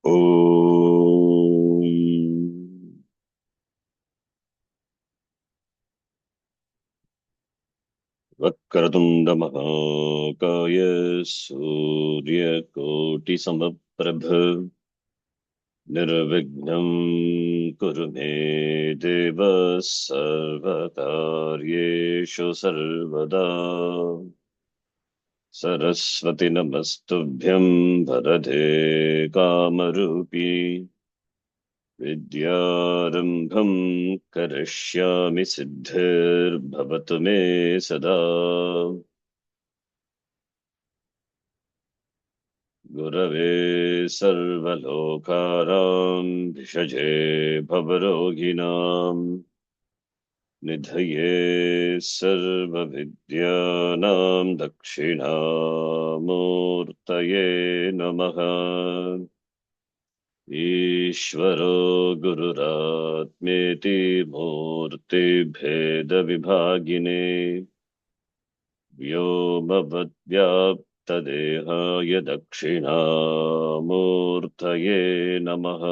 ॐ वक्रतुण्डमहाकाय सूर्यकोटिसमप्रभ निर्विघ्नं कुरु मे देव सर्वकार्येषु सर्वदा सरस्वती नमस्तुभ्यं वरदे कामरूपी विद्यारम्भं करिष्यामि सिद्धिर्भवतु मे सदा गुरवे सर्वलोकानां भिषजे भवरोगिणां निधये सर्वविद्यानां दक्षिणामूर्तये नमः। ईश्वरो गुरुरात्मेति मूर्तिभेदविभागिने व्योमवद्व्याप्तदेहाय दक्षिणामूर्तये नमः।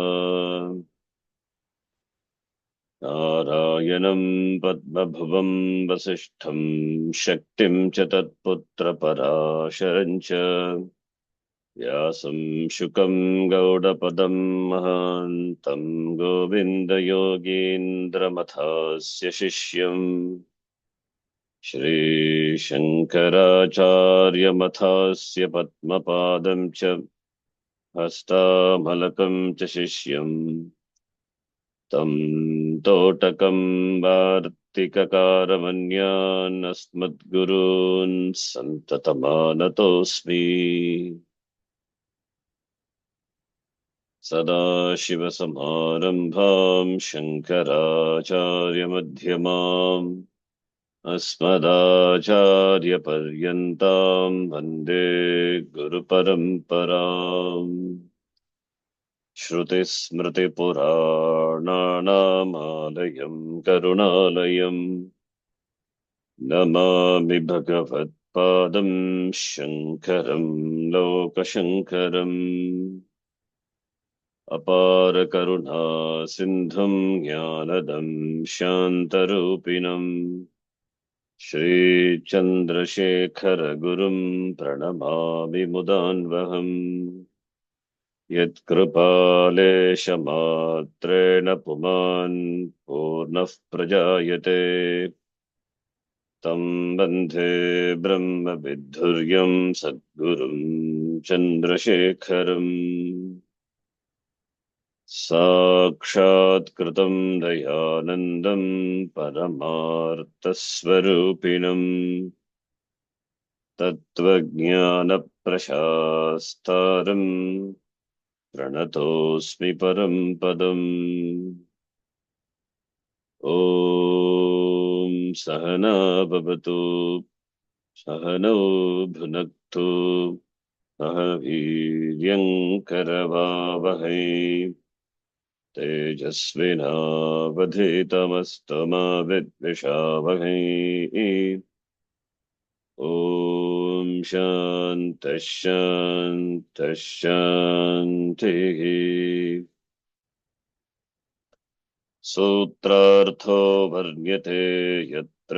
नारायणं पद्मभुवं वसिष्ठं शक्तिं च तत्पुत्रपराशरं च व्यासं शुकं गौडपदं महान्तं गोविन्दयोगीन्द्रमथास्य शिष्यम् श्रीशङ्कराचार्यमथास्य पद्मपादं च हस्तामलकं च शिष्यम् तं तोटकं वार्तिककारमन्यान् अस्मद्गुरून् सन्ततमानतोऽस्मि। सदाशिवसमारम्भां शङ्कराचार्यमध्यमाम् अस्मदाचार्यपर्यन्तां वन्दे गुरुपरम्पराम्। श्रुतिस्मृतिपुराणानामालयं करुणालयम् नमामि भगवत्पादं शङ्करं लोकशङ्करम्। अपारकरुणा सिन्धुं ज्ञानदं शान्तरूपिणम् श्रीचन्द्रशेखरगुरुं प्रणमामि मुदान्वहम्। यत्कृपालेशमात्रेण पुमान् पूर्णः प्रजायते तं वन्दे ब्रह्मविद्धुर्यं सद्गुरुं चन्द्रशेखरम्। साक्षात्कृतं दयानन्दं परमार्थस्वरूपिणम् तत्त्वज्ञानप्रशास्तारम् प्रणतोऽस्मि परं पदम्। ॐ सहना भवतु सहनौ भुनक्तु सह वीर्यङ्करवावहै तेजस्विनावधीतमस्तु मा विद्विषावहै। ॐ शान्तः शान्तः शान्तिः। सूत्रार्थो वर्ण्यते यत्र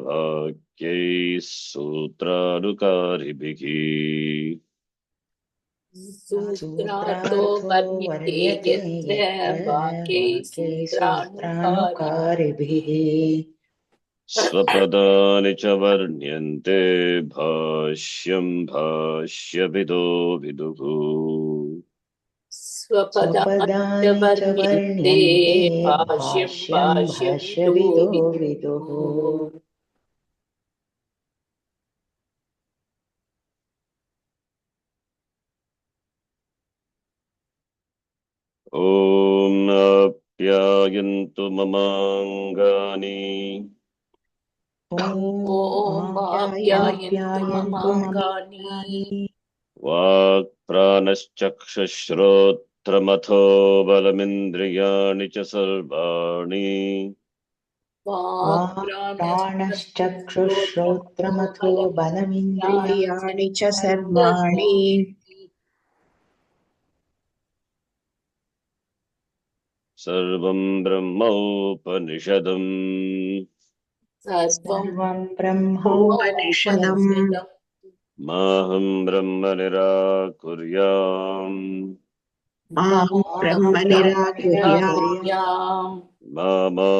वाक्यैः सूत्रानुकारिभिः सूत्रार्थो वर्ण्यते यत्र वाक्ये सूत्रानुकारिभिः स्वपदानि च वर्ण्यन्ते भाष्यं भाष्यविदो विदुः। स्वपदानि च वर्ण्यन्ते भाष्यं भाष्यविदो विदुः। ॐ आप्यायन्तु ममाङ्गानि ॐ आप्यायन्तु ममाङ्गानि वाक्प्राणश्चक्षुश्रोत्रमथो बलमिन्द्रियाणि च सर्वाणि वाक्प्राणश्चक्षुश्रोत्रमथो बलमिन्द्रियाणि च सर्वाणि सर्वं ब्रह्मोपनिषदम् सर्वं सर्वं ब्रह्मोपनिषदम् ब्रह्मोपनिषदम् माहं ब्रह्म निराकुर्याम् माहं ब्रह्म निराकुर्याम् निराकुर्याम् मा मा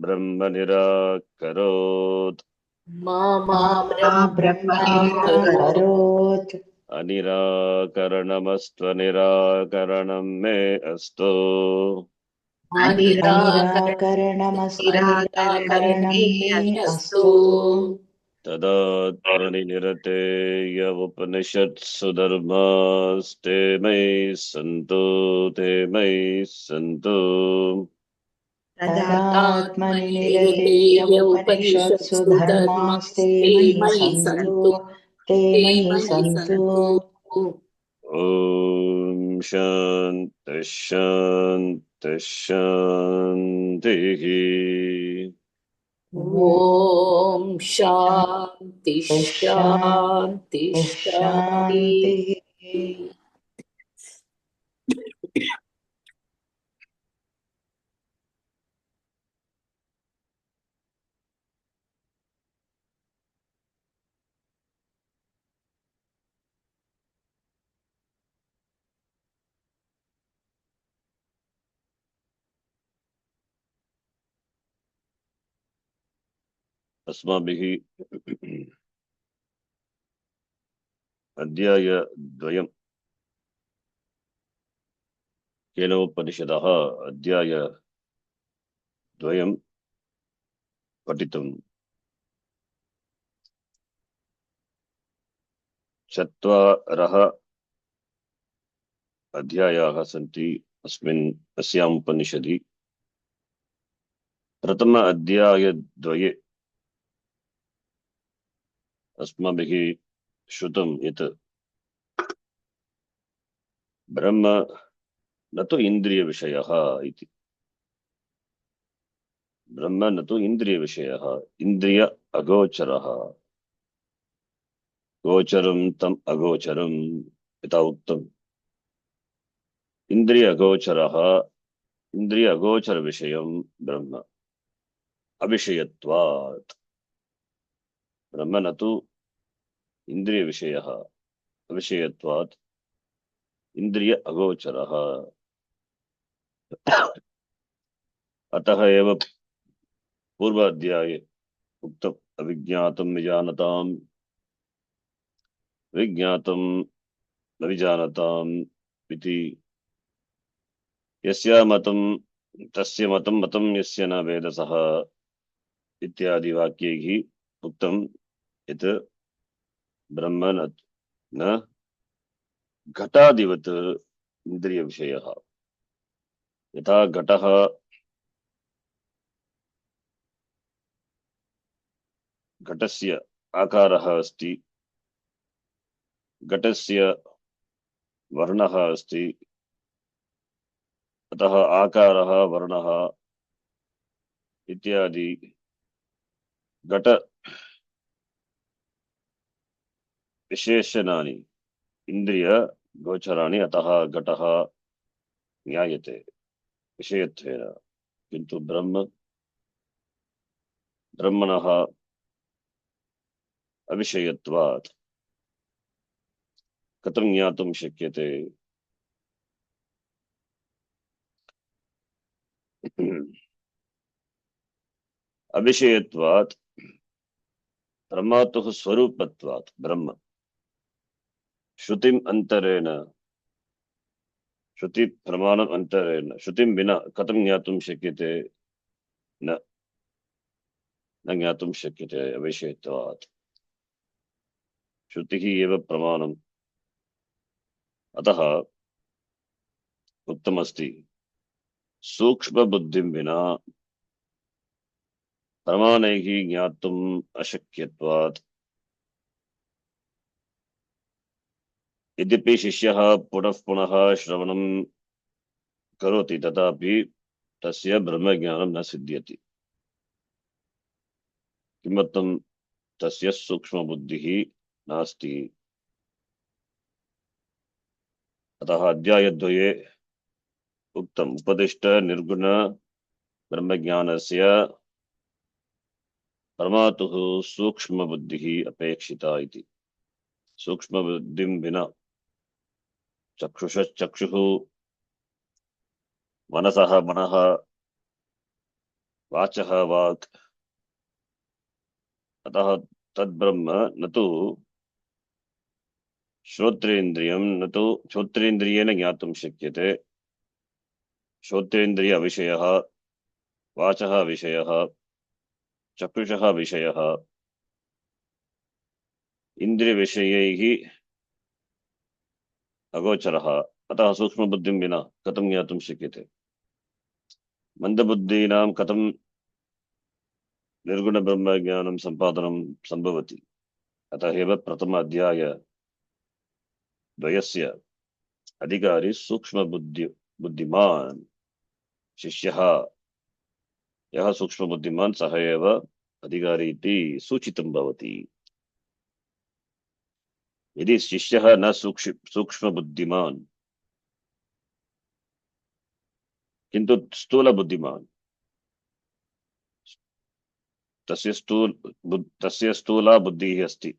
ब्रह्म निराकरोत् मा मा ब्रह्म ब्रह्म निराकरोत् निराकरोत् अनिराकरणमस्त्वनिराकरणं मे अस्तु अनिराकरणमस्तु निराकरणं निराकरणं मे मे अस्तु अस्तु तदात्मनि निरतेय उपनिषत्सु धर्मास्ते मयि सन्तु ते मयि सन्तु तदात्मनि तदात्मनि निरतेय निरतेय उपनिषत्सु उपनिषत्सु धर्मास्ते धर्मास्ते मयि मयि सन्तु सन्तु ते ते मयि मयि सन्तु सन्तु ॐ शान्ति शान्ति शान्तिः ॐ शान्ति शान्ति शान्तिः शान्तिः शान्ति अस्माभिः अध्यायद्वयं केनोपनिषदः अध्यायद्वयं पठितुं चत्वारः अध्यायाः सन्ति अस्याम् उपनिषदि प्रथम अध्यायद्वये अस्माभिः श्रुतं यत् ब्रह्म न तु इन्द्रियविषयः इति ब्रह्म न तु इन्द्रियविषयः इन्द्रिय अगोचरः गोचरं तम् अगोचरं यथा उक्तम् इन्द्रिय अगोचरः इन्द्रिय अगोचरविषयं ब्रह्म अविषयत्वात् ब्रह्म न तु इन्द्रियविषयः अविषयत्वात् इन्द्रिय अगोचरः अतः एव पूर्वाध्याये उक्तम् अविज्ञातं विजानताम् विज्ञातं न विजानताम् इति यस्य मतं तस्य मतं मतं यस्य न वेदसः इत्यादि वाक्यैः उक्तं यत् ब्रह्म न घटादिवत् इन्द्रियविषयः यथा घटः घटस्य आकारः अस्ति घटस्य वर्णः अस्ति अतः आकारः वर्णः इत्यादि घट विशेषणानि इन्द्रिय गोचराणि अतः घटः ज्ञायते विषयत्वेन किन्तु ब्रह्मणः अविषयत्वात् कथं ज्ञातुं शक्यते अविषयत्वात् प्रमातुः स्वरूपत्वात् ब्रह्म श्रुतिम् अंतरेण श्रुति प्रमाणम् अंतरेण श्रुतिं विना कथं ज्ञातुं शक्यते न न ज्ञातुं शक्यते अविषयत्वात् श्रुतिः एव प्रमाणम् अतः उक्तमस्ति सूक्ष्मबुद्धिं विना प्रमाणैः ज्ञातुम् अशक्यत्वात् यद्यपि शिष्यः पुनः पुनः श्रवणं करोति तथापि तस्य ब्रह्मज्ञानं न सिद्ध्यति किमर्थं तस्य सूक्ष्मबुद्धिः नास्ति अतः अध्यायद्वये उक्तम् उपदिष्ट निर्गुण ब्रह्मज्ञानस्य परमातुः सूक्ष्मबुद्धिः अपेक्षिता इति। सूक्ष्मबुद्धिं विना चक्षुषश्चक्षुः मनसः मनः वाचः वाक् अतः तद्ब्रह्म न तु श्रोत्रेन्द्रियं न तु श्रोत्रेन्द्रियेण ज्ञातुं शक्यते। श्रोत्रेन्द्रिय विषयः वाचः विषयः चक्षुषः विषयः इन्द्रियविषयैः अगोचरः। अतः सूक्ष्मबुद्धिं विना कथं ज्ञातुं शक्यते। मंदबुद्धीनां कथं निर्गुणब्रह्मज्ञानं सम्पादनं सम्भवति। अतः एव प्रथम अध्याय द्वयस्य अधिकारी बुद्धिमान् शिष्यः। यः सूक्ष्मबुद्धिमान् सः एव अधिकारी इति सूचितं भवति। यदि शिष्यः न सूक्ष्मबुद्धिमान् किन्तु स्थूलबुद्धिमान्, तस्य स्थूला बुद्धिः अस्ति,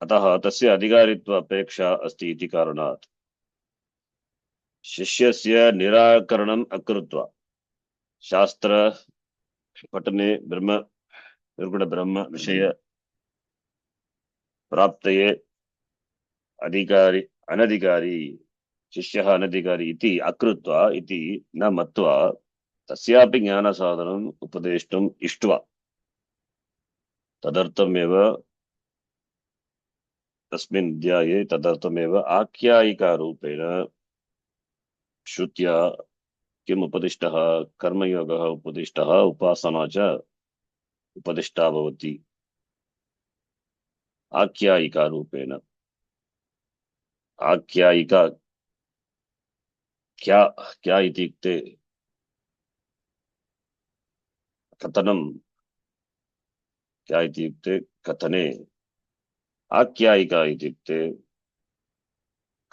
अतः तस्य अधिकारित्व अपेक्षा अस्ति इति कारणात् शिष्यस्य निराकरणम् अकृत्वा शास्त्र पठने निर्गुण विषय प्राप्तये अधिकारी अनधिकारी शिष्यः अनधिकारी इति अकृत्वा इति न मत्वा तस्यापि ज्ञानसाधनम् उपदेष्टुम् इष्ट्वा तदर्थमेव तस्मिन् अध्याये तदर्थमेव आख्यायिकारूपेण श्रुत्या किम् उपदिष्टः कर्मयोगः उपदिष्टः उपासना च उपदिष्टा भवति। आख्यायिकारूपेण आख्यायिका क्या इत्युक्ते कथनं, क्या इत्युक्ते कथने, आख्यायिका इत्युक्ते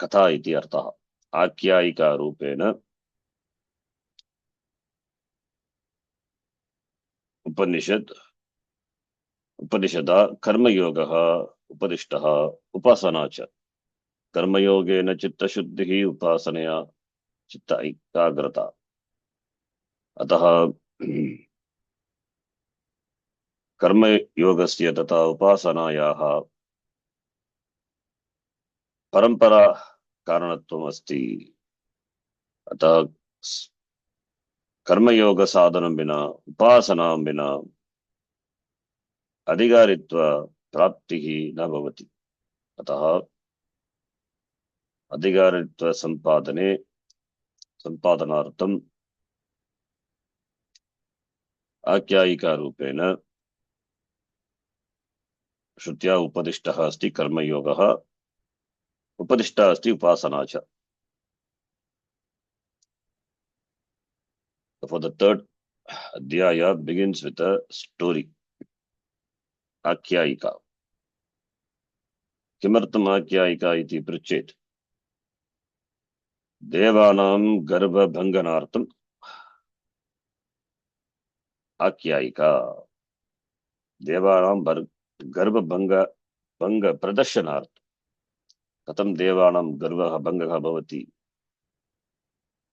कथा इति अर्थः। आख्यायिकारूपेण उपनिषदा कर्मयोगः उपदिष्टः उपासना च। कर्मयोगेन चित्तशुद्धिः उपासनया चित्त एकाग्रता। अतः कर्मयोगस्य तथा उपासनायाः परंपरा कारणत्वम् अस्ति। अतः कर्मयोग साधनं विना उपासनां विना अधिकारित्व प्राप्तिः न भवति। अतः अधिकारित्व संपादनार्थम् आख्यायिकारूपेण श्रुत्या उपदिष्टः अस्ति कर्मयोगः, उपदिष्टा अस्ति उपासना च। For the third adhyaya begins with a story, आख्यायिका। किमर्थम् आख्यायिका इति पृच्छेत्, देवानां गर्भभङ्गनार्थम् आख्यायिका। देवानां गर्भभङ्ग प्रदर्शनार्थं कथं देवानां गर्भभङ्गः भवति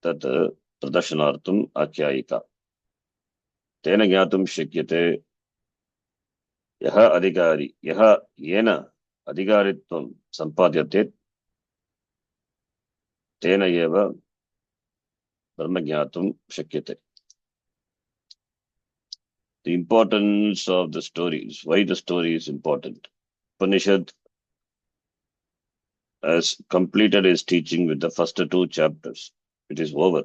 तत् प्रदर्शनार्थम् आख्यायिका। तेन ज्ञातुं शक्यते येन अधिकारित्वं सम्पाद्यते तेन एव ब्रह्म ज्ञातुं शक्यते। The importance of the stories, why the story is important. Upanishad has completed his teaching with the first two chapters. It is over.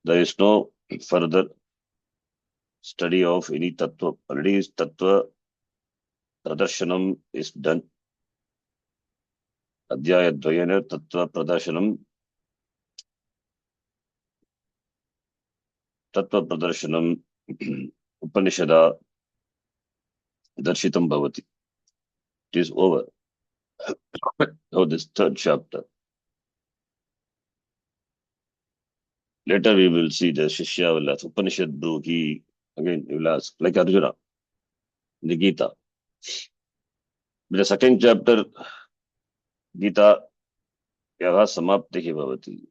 There is no further study of any tattva. Already tattva pradarshanam is done. Adhyaya dvayena tattva pradarshanam Upanishada darshitam bhavati. It is over. Now this third chapter. Later we will see the Shishya will ask, Upanishad do he, again he will ask, like Arjuna, in the Gita. In the second chapter, Gita, yaha samaptihi bhavati.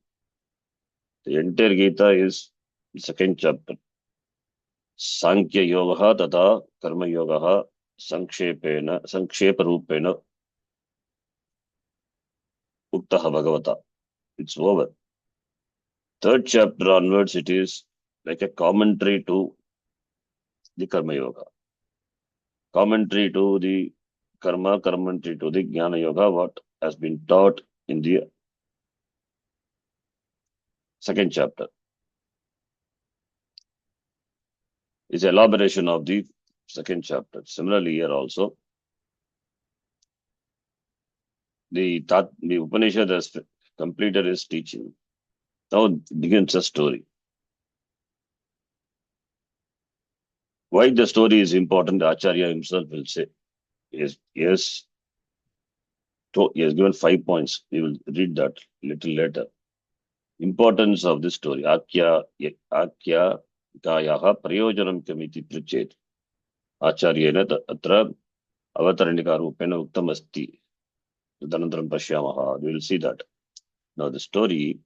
The entire Gita is the second chapter. Sankhya yoga tata karma yoga sankshep rupena uktaha bhagavata. It's over. Third chapter onwards, it is like a commentary to the karma yoga, commentary to the karma, commentary to the jnana yoga, what has been taught in the second chapter. Is elaboration of the second chapter. Similarly, here also, the Upanishad has completed its teaching. Now begins a story. Why the story is important, Acharya himself will say. Yes, he has given 5 points. We will read that little later. Importance of this story. Akya gayaha prayojanam kamiti prichet. Acharyena atra avataranikarupen uktamasti. Tadanantaram pashyamaha. We will see that. Now the story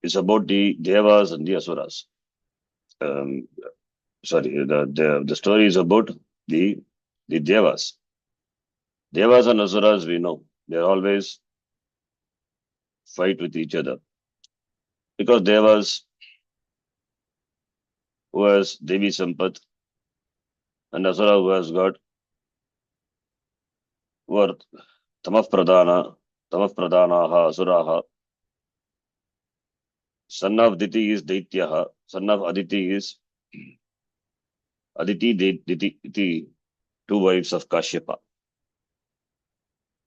is about the Devas and the Asuras. Um, the story is about the Devas. Devas and Asuras, we know, they always fight with each other. Because Devas, who has Devi Sampat, and Asura, who has got, who are Tamah Pradanaha, Asuraha. Son of Diti is Daityaha. Son of Aditi is Aditi, Diti, two wives of Kashyapa.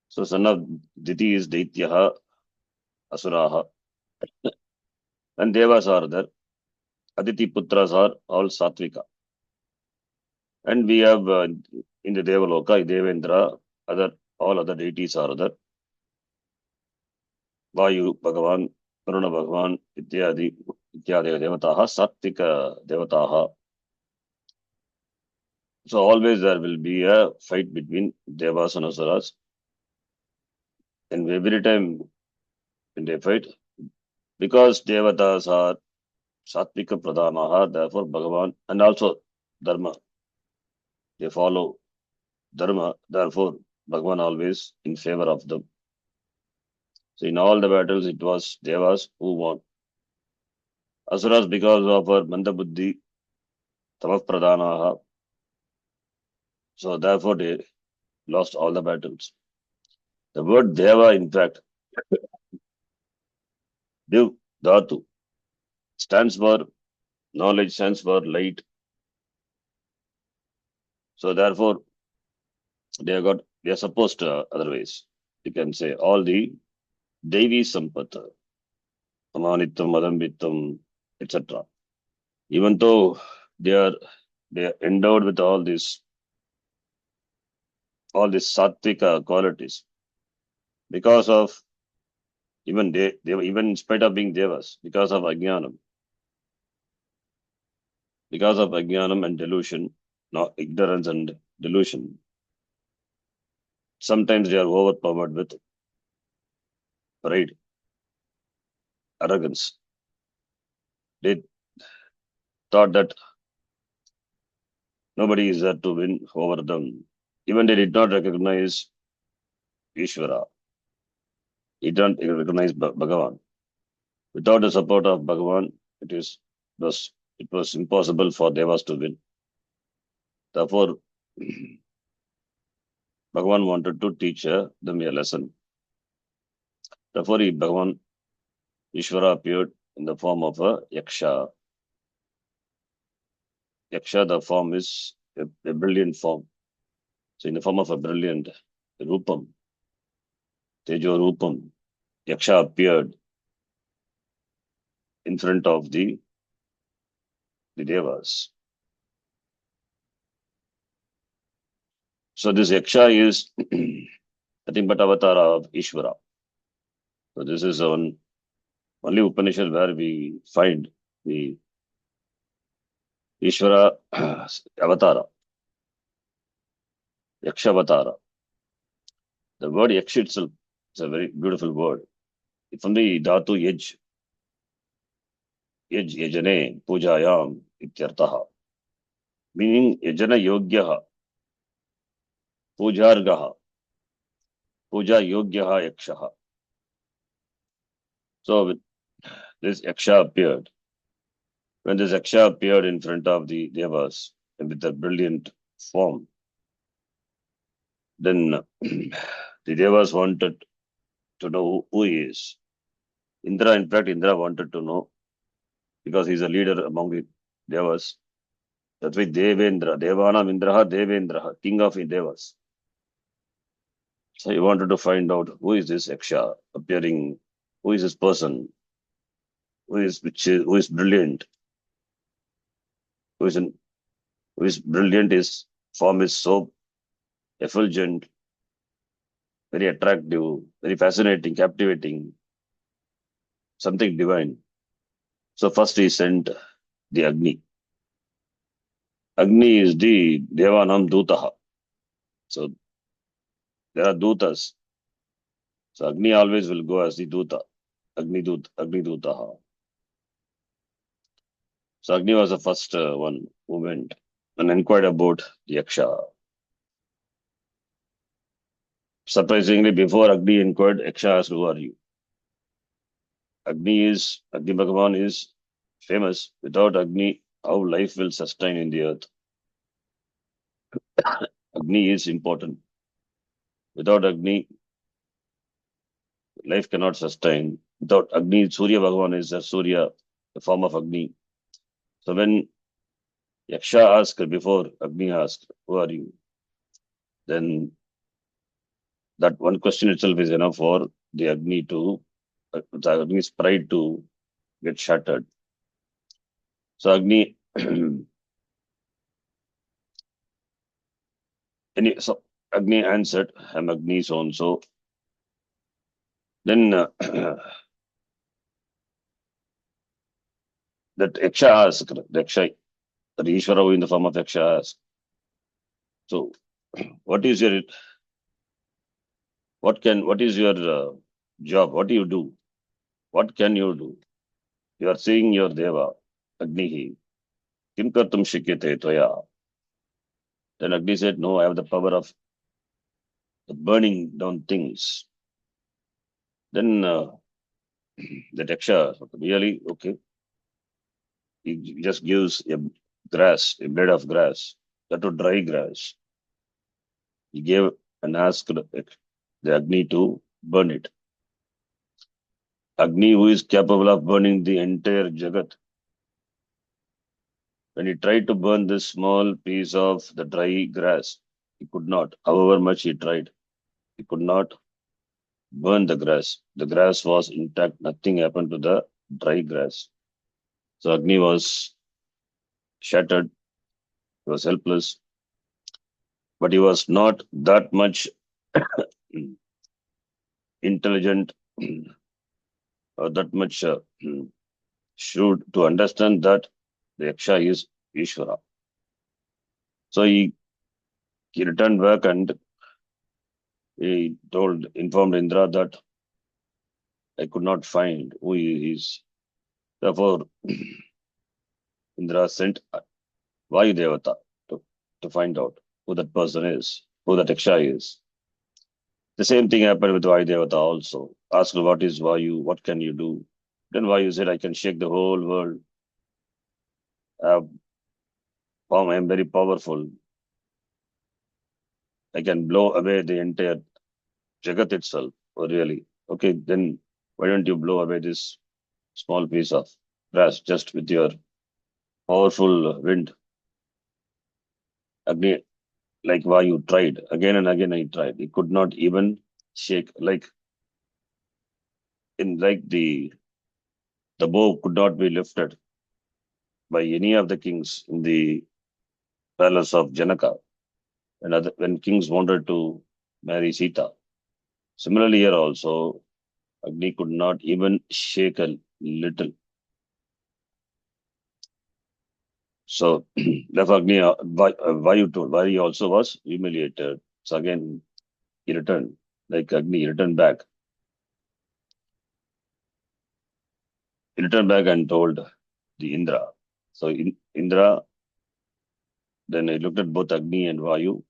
So son of Diti is Daityaha, Asuraha. And Devas are there. Aditi Putras are all Satvika. And we have in the Devaloka, Devendra, all other deities are there. Vayu, Bhagavan, Varuna Bhagavan, Ityadi Devataha, Sattvika Devataha. So always there will be a fight between Devas and Asuras. And every time when they fight, because Devatas are Sattvika Pradhanaha, therefore Bhagavan, and also Dharma, they follow Dharma, therefore Bhagavan always in favor of them. So in all the battles, it was Devas who won. Asuras, because of her Mandabuddhi, Tamah Pradhanaha, so therefore they lost all the battles. The word Deva, in fact, Dev Dhatu, stands for knowledge, stands for light. So therefore, they are supposed to otherwise. You can say all the Devi Sampata, Amanittam, Madambittam, etc. Even though they are endowed with all these sattvic qualities, because of even they even in spite of being devas, because of ajnanam and delusion, not ignorance and delusion, sometimes they are overpowered with pride, arrogance. They thought that nobody is there to win over them. Even they did not recognize Ishvara. He did not recognize Bhagavan. Without the support of Bhagavan, it was impossible for Devas to win. Therefore, Bhagavan wanted to teach them a lesson. Therefore, Bhagavan Ishvara appeared in the form of a Yaksha. Yaksha, the form is a brilliant form. So in the form of a brilliant Rupam, Tejo Rupam, Yaksha appeared in front of the Devas. So this Yaksha is nothing but avatar of Ishvara. So this is only Upanishad where we find the Ishvara Avatara, Yaksha Avatara. The word Yaksha itself is a very beautiful word. From the Dhatu Yajane Pujayam Ityartaha, meaning Yajana Yogyaha, Pujargaha, Puja Yogyaha Yakshaha. So this Yaksha appeared. When this Yaksha appeared in front of the Devas with a brilliant form, then the Devas wanted to know who he is. Indra, in fact, Indra wanted to know because he's a leader among the Devas. That's why Devendra, Devanam Indraha, Devendraha, king of Devas. So he wanted to find out who is this Yaksha appearing, who is this person, who is brilliant, who is in, who is brilliant. His form is so effulgent, very attractive, very fascinating, captivating, something divine. So first he sent the Agni. Agni is the Devanam Dutaha. So there are Dutas. So Agni always will go as the Duta. Agni Dutaha. So Agni was the first one who went and inquired about the Yaksha. Surprisingly, before Agni inquired, Yaksha asked, "Who are you?" Agni Bhagavan is famous. Without Agni, how life will sustain in the earth? Agni is important. Without Agni, life cannot sustain. Without Agni, Surya Bhagavan is a Surya, the form of Agni. So when Yaksha asked before Agni asked, "Who are you?" Then that one question itself is enough for the Agni's pride to get shattered. So Agni, so Agni answered, "I'm Agni so and so." Then that Yaksha asked, the Ishvara who in the form of Yaksha asked, "So, what is your job? What do you do? What can you do? You are seeing your Deva, Agnihi. Kim kartum shikyate tvaya." Then Agni said, "No, I have the power of burning down things." Then the Yaksha, really, okay. He just gives a blade of grass, that to dry grass. He gave and asked the Agni to burn it. Agni, who is capable of burning the entire Jagat, when he tried to burn this small piece of the dry grass, he could not. However much he tried, he could not burn the grass. The grass was intact, nothing happened to the dry grass. So Agni was shattered, he was helpless, but he was not that much intelligent or that much shrewd to understand that the Yaksha is Ishvara. So he returned back and he informed Indra that I could not find who he is. Therefore, Indra sent Vayu Devata to find out who that person is, who that Yaksha is. The same thing happened with Vayu Devata also. Asked what is Vayu, what can you do? Then Vayu said, I can shake the whole world. I am very powerful. I can blow away the entire Jagat itself. Oh, really? Okay, then why don't you blow away this small piece of grass just with your powerful wind? Agni, like Vayu tried again and again. He tried. He could not even shake. The bow could not be lifted by any of the kings in the palace of Janaka. When kings wanted to marry Sita. Similarly, here also Agni could not even shake a little. So, therefore, Agni, Vayu also was humiliated. So again, he returned, like Agni, he returned back. He returned back and told the Indra. So Indra, then he looked at both Agni and Vayu.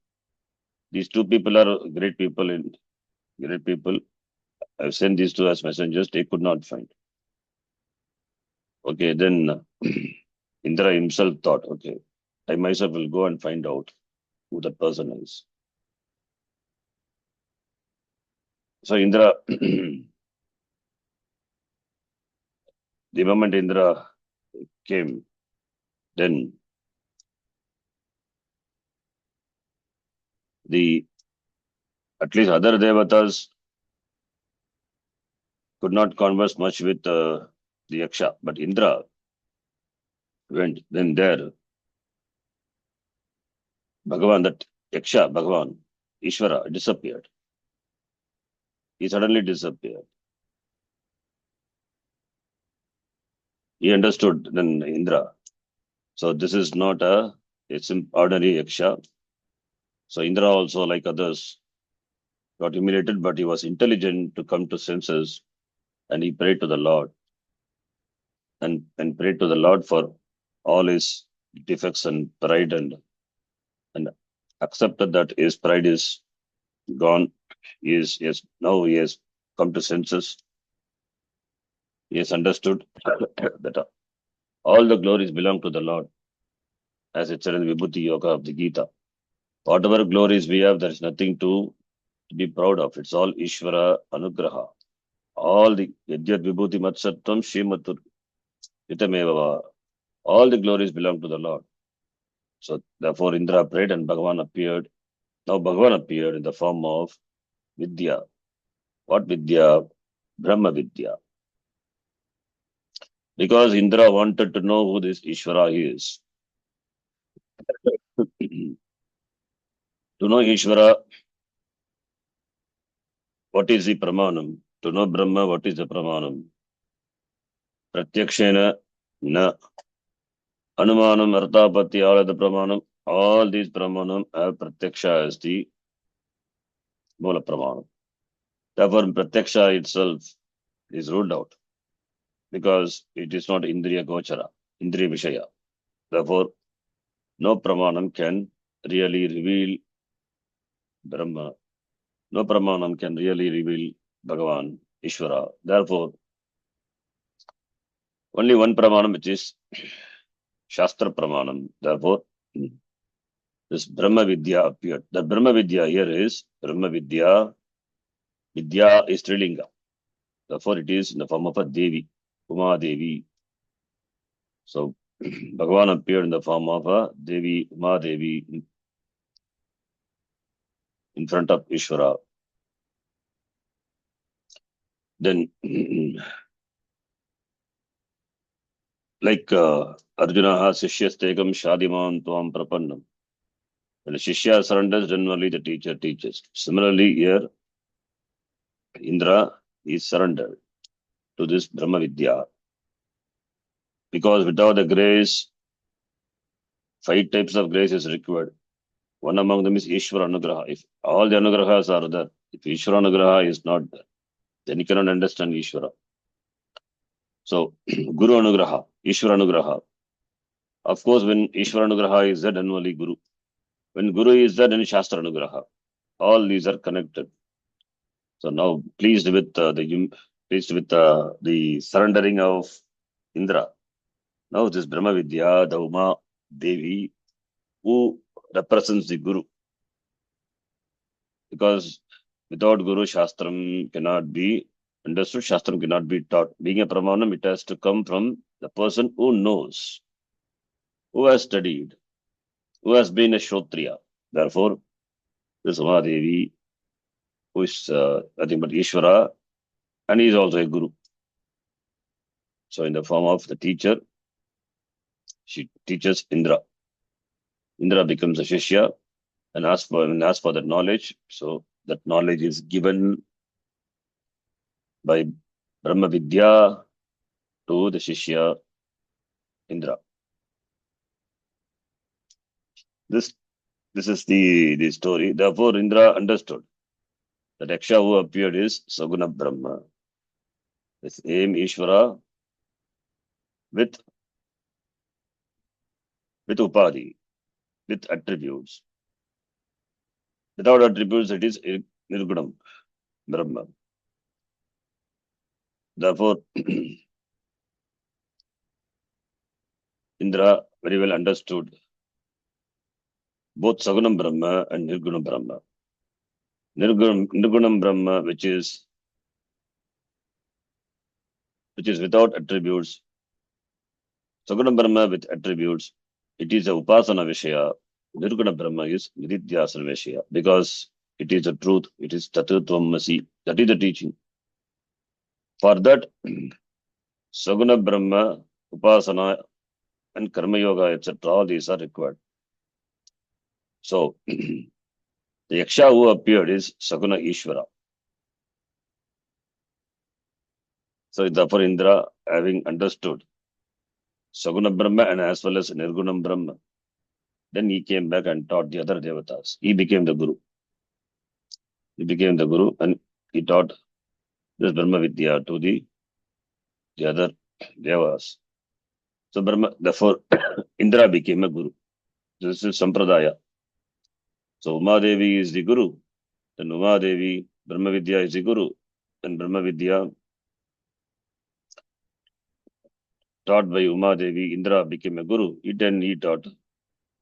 These two people are great people. I've sent these two as messengers. They could not find. Okay, then Indra himself thought, okay, I myself will go and find out who that person is. So Indra, the moment Indra came, then the at least other devatas could not converse much with the Yaksha, but Indra went. Then there, Bhagavan, that Yaksha, Bhagavan, Ishvara disappeared. He suddenly disappeared. He understood then Indra. So this is not it's an ordinary Yaksha. So Indra also, like others, got humiliated, but he was intelligent to come to senses, and he prayed to the Lord and prayed to the Lord for all his defects and pride and accepted that his pride is gone. Now he has come to senses. He has understood that all the glories belong to the Lord, as it said in the Vibhuti Yoga of the Gita. Whatever glories we have, there is nothing to be proud of. It's all Ishvara Anugraha. All the Yadyat Vibhuti Matsatvam Srimatur Itameva. All the glories belong to the Lord. So therefore Indra prayed and Bhagavan appeared. Now Bhagavan appeared in the form of Vidya. What Vidya? Brahma Vidya. Because Indra wanted to know who this Ishvara is. To know Ishvara, what is the Pramanam? To know Brahma, what is the Pramanam? Pratyakshena na Anumanam, Arthapati, all of the Pramanam. All these Pramanam have Pratyaksha as the Mula Pramanam. Therefore, Pratyaksha itself is ruled out because it is not Indriya Gochara, Indriya Vishaya. Therefore, no Pramanam can really reveal Brahma. No Pramanam can really reveal Bhagavan, Ishvara. Therefore, only one Pramanam, which is Shastra Pramanam. Therefore, this Brahma Vidya appeared. The Brahma Vidya here is Brahma Vidya. Vidya is Trilinga. Therefore, it is in the form of a Devi, Uma Devi. So, Bhagavan appeared in the form of a Devi, Uma Devi in front of Ishvara. Then, like Arjuna, Sishyastegam Shadiman Tuam Prapannam. When a Shishya surrenders, generally the teacher teaches. Similarly, here, Indra is surrendered to this Brahma Vidya. Because without the grace, 5 types of grace is required. One among them is Ishvara Anugraha. If all the Anugrahas are there, if Ishvara Anugraha is not there, then you cannot understand Ishvara. So, Guru Anugraha, Ishvara Anugraha. Of course, when Ishvara Anugraha is there, then only Guru. When Guru is there, then Shastra Anugraha. All these are connected. So now, pleased with the surrendering of Indra. Now this Brahma Vidya, the Uma Devi, who represents the Guru. Because without Guru, Shastram cannot be understood, Shastram cannot be taught. Being a Pramanam, it has to come from the person who knows, who has studied, who has been a Shotriya. Therefore, this Uma Devi, who is nothing but Ishvara, and he is also a Guru. So in the form of the teacher, she teaches Indra. Indra becomes a Shishya and asks for that knowledge. So that knowledge is given by Brahma Vidya to the Shishya Indra. This is the story. Therefore, Indra understood that Yaksha who appeared is Saguna Brahma. The same Ishvara with Upadhi, with attributes. Without attributes, it is Nirgunam Brahma. Therefore, Indra very well understood both Sagunam Brahma and Nirgunam Brahma. Nirgunam Brahma, which is without attributes. Sagunam Brahma with attributes. It is a Upasana Vishaya. Nirguna Brahma is Nididhyasana Vishaya. Because it is the truth. It is Tattvammasi. That is the teaching. For that, Saguna Brahma, Upasana, and Karma Yoga, etc., all these are required. So, the Yaksha who appeared is Saguna Ishvara. So, therefore, Indra, having understood Saguna Brahma and as well as Nirgunam Brahma, then he came back and taught the other devatas. He became the Guru. And he taught this Brahma Vidya to the other devas. So, therefore, Indra became a Guru. This is Sampradaya. So, Uma Devi is the Guru. Then Uma Devi, Brahma Vidya is the Guru. And Brahma Vidya taught by Uma Devi, Indra became a Guru. Then he taught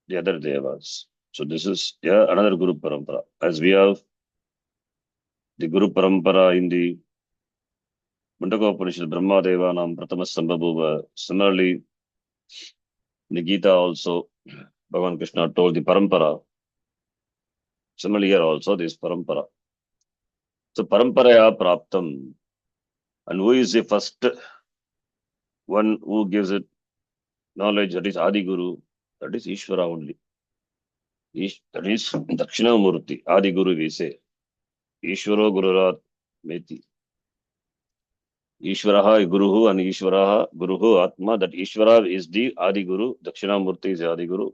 the other devas. So this is another Guru Parampara. As we have the Guru Parampara in the Kena Upanishad, Brahma Deva Nam Pratama Sambhabhuva. Similarly, in the Gita also, Bhagavan Krishna told the Parampara. Similarly here also, this Parampara. So Paramparaya Praptam. And who is the first one who gives it knowledge? That is Adi Guru. That is Ishvara only. That is Dakshinamurti. Adi Guru we say. Ishvaro Gururat Meti. Ishvaraha Guruhu and Ishvaraha Guruhu Atma. That Ishvara is the Adi Guru. Dakshinamurti is the Adi Guru.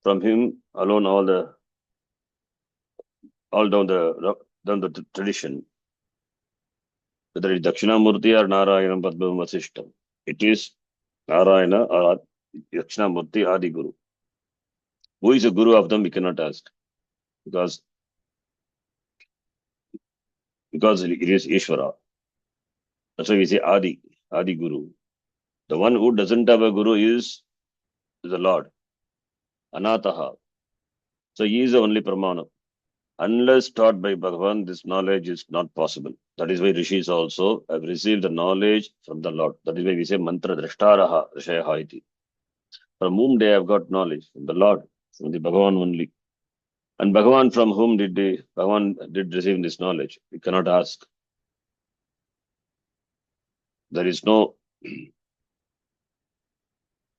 From him alone all down the tradition. Whether it is Dakshinamurti or Narayana Padma Vasishtam. It is Narayana or Dakshinamurti Adi Guru. Who is a Guru of them we cannot ask. Because it is Ishvara. That's why we say Adi Guru. The one who doesn't have a Guru is the Lord. Anataha. So he is the only Pramana. Unless taught by Bhagavan, this knowledge is not possible. That is why Rishis also have received the knowledge from the Lord. That is why we say Mantra Drashtaraha Rishayaha iti. From whom they have got knowledge? From the Lord, from the Bhagavan only. And Bhagavan, from whom Bhagavan did receive this knowledge? We cannot ask. There is no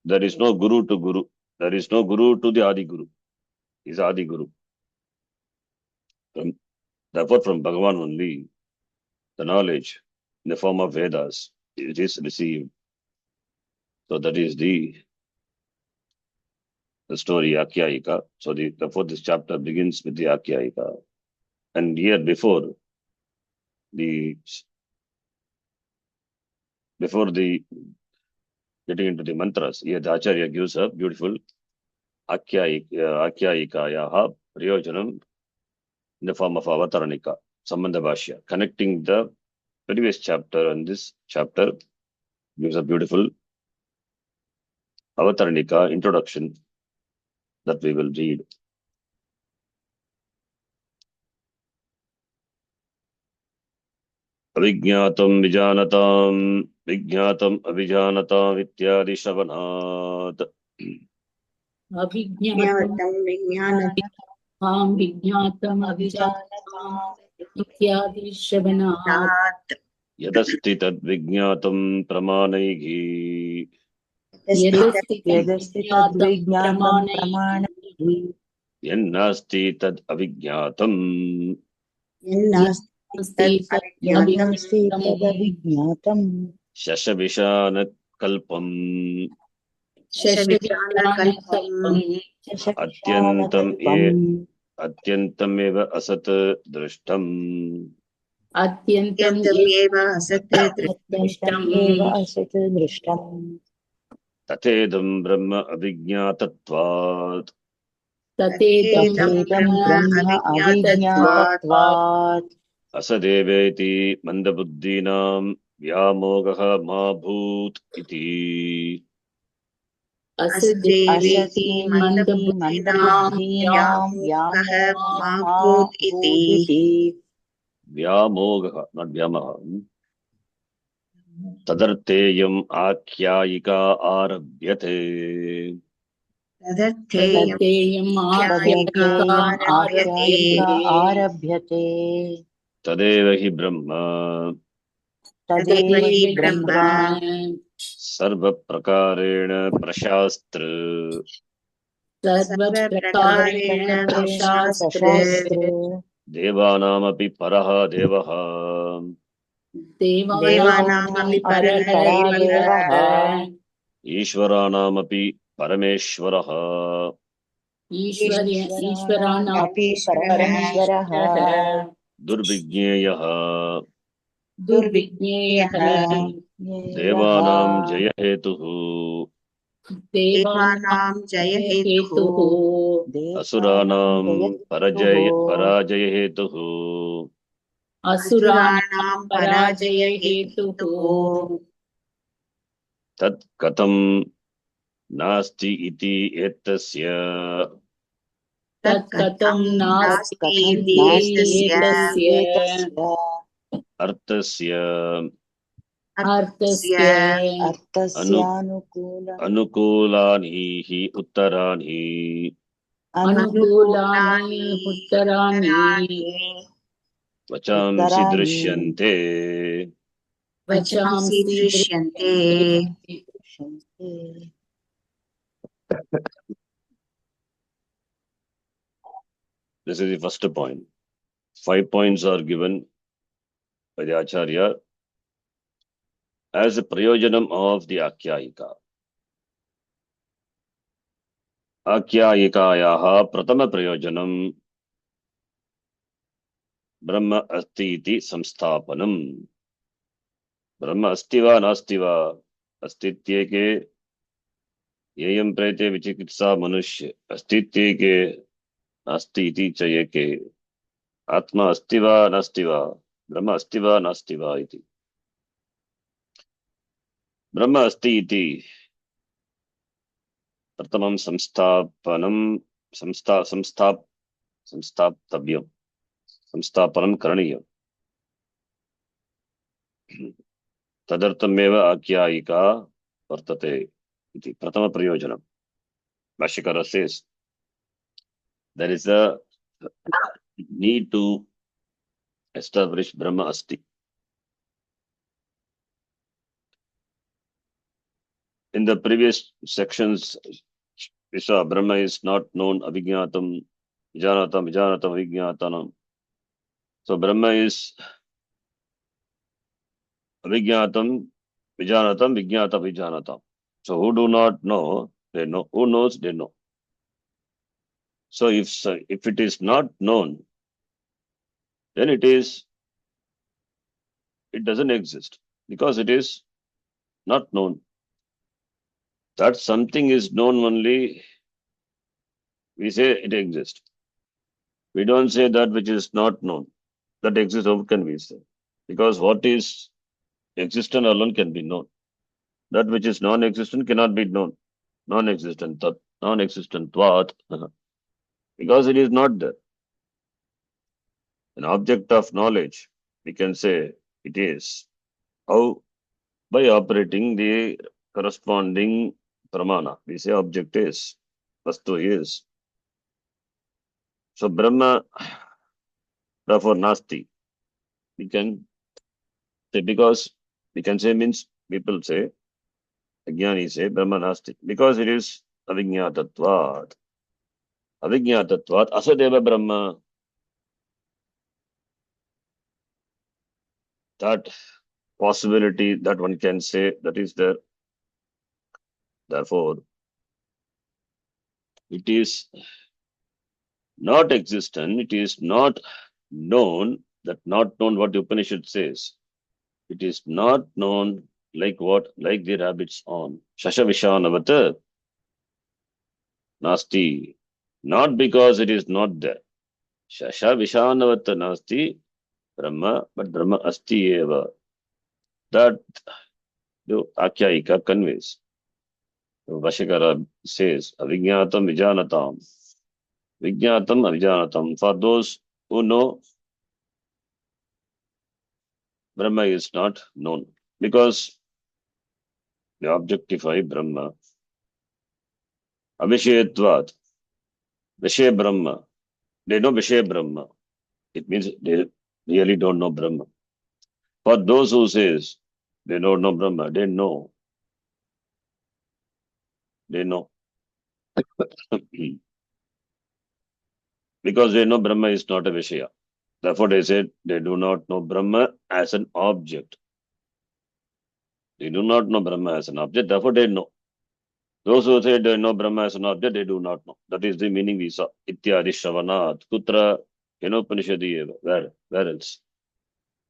Guru to Guru. There is no Guru to the Adi Guru. He is Adi Guru. Therefore, from Bhagavan only, the knowledge in the form of Vedas, it is received. So that is the story Akyayika. So therefore this chapter begins with the Akyayika. And here before the getting into the mantras, here the Acharya gives a beautiful Akyayikayaha Prayojanam in the form of Avataranika, Sambandha Bhashya, connecting the previous chapter and this chapter gives a beautiful Avataranika introduction that we will read. Avijñātam vijānatam, vijñātam avijānatam ityādi shravanāt. अभिज्ञातं विज्ञातं अभिजानताम् इत्यादि श्रवणात् Yadasti tad vijñātam pramānaihi. यदस्ति तद्विज्ञातं प्रमाणैः Yannasti tad avijñātam. अस्ति ज्ञातमस्ति तदविज्ञातम् तदविज्ञातम् शशविशानकल्पम् शशविशानकल्पम् अत्यन्तं शशविशानकल्पम् अत्यन्तमेव असत् दृष्टम् अत्यन्तम् अत्यन्तम् दृष्टम् एव असत् दृष्टम् तथेदं ब्रह्म अभिज्ञातत्वात् तथेदं तथेदं ब्रह्म अविज्ञातत्वात् अविज्ञातत्वात् असदेवेति मन्दबुद्धीनां व्यामोगः मा भूत् इति असदेवेति असदेवेति मन्दबुद्धीनां मन्दबुद्धीनां व्यामोहः मा भूदिति व्यामोगः not व्यामः तदर्थेयम् आख्यायिका आरभ्यते तदर्थेयम् आख्यायिका तदर्थेयम् आख्यायिका आरभ्यते आरभ्यते तदेव हि ब्रह्म तदेव हि ब्रह्म सर्वप्रकारेण प्रशास्त्र सर्वप्रकारेण सर्वप्रकारेण प्रशास्त्रे प्रशास्त्र देवानामपि परः देवः देवानामपि अपि परः परादेवः ईश्वराणामपि परमेश्वरः ईश्वराणामपि परमेश्वरः दुर्विज्ञेयः दुर्विज्ञेयः ज्ञेयः देवानां जयहेतुः देवानां जयहेतुः असुराणां जयहेतुः पराजयहेतुः असुराणां पराजयहेतुः तत् कथं नास्ति इति एतस्य तत्कथं नास्ति तत्कथं इति नास्ति एतस्य एतस्य अर्थस्य अर्थस्य अनुकूलानि हि उत्तराणि अनुकूलानि उत्तराणि वचांसि दृश्यन्ते वचांसि दृश्यन्ते This is the first point. 5 points are given by the Acharya as a prayojanam of the Akhyayika. Akhyayikayaha pratama prayojanam Brahma asti iti samsthapanam. Brahma asti va nasti va astitye ke yeyam prete vichikitsa manushya astitye ke nasti iti chaye ke atma asti va nasti va Brahma asti va nasti va iti. Brahma asti iti प्रथमं संस्थाप्तव्यं संस्थापनं करणीयं तदर्थमेव आख्यायिका वर्तते इति प्रथमप्रयोजनं भाष्यकारः says there is a need to establish Brahma asti. In the previous sections we saw Brahma is not known avijñātam vijñātam avijñātanam. So Brahma is avijñātam vijñātam vijñāta vijñānatam. So who do not know, they know. Who knows, they know. So if it is not known, then it doesn't exist because it is not known. That something is known only, we say it exists. We don't say that which is not known. That exists, how can we say? Because what is existent alone can be known. That which is non-existent cannot be known. Non-existent tvat, because it is not there. An object of knowledge, we can say it is. How? By operating the corresponding pramana. We say object is, vastu is. So Brahma, therefore nasti. We can say, because we can say means people say, Ajnani say Brahma nasti, because it is avijñātatvat. Avijñātatvat asadeva Brahma. that possibility that one can say that is there. Therefore, it is not existent, it is not known, that not known what the Upanishad says. It is not known like what? Like the rabbits on. Shashavishanavata nasti. Not because it is not there. Shashavishanavata nasti Brahma, but Brahma asti eva. That the Akyayika conveys. Vashikara says, Avijnatam Vijanatam. Vijnatam Avijanatam. For those who know, Brahma is not known. Because they objectify Brahma. Avishayatvat. Vishay Brahma. They know Vishay Brahma. It means they really don't know Brahma. For those who says they don't know Brahma, they know. They know. Because they know Brahma is not a Vishaya. Therefore, they said they do not know Brahma as an object. They do not know Brahma as an object, therefore they know. Those who say they know Brahma as an object, they do not know. That is the meaning we saw. Ityadi Shravanat. Kutra Kena Upanishad eva. Where else?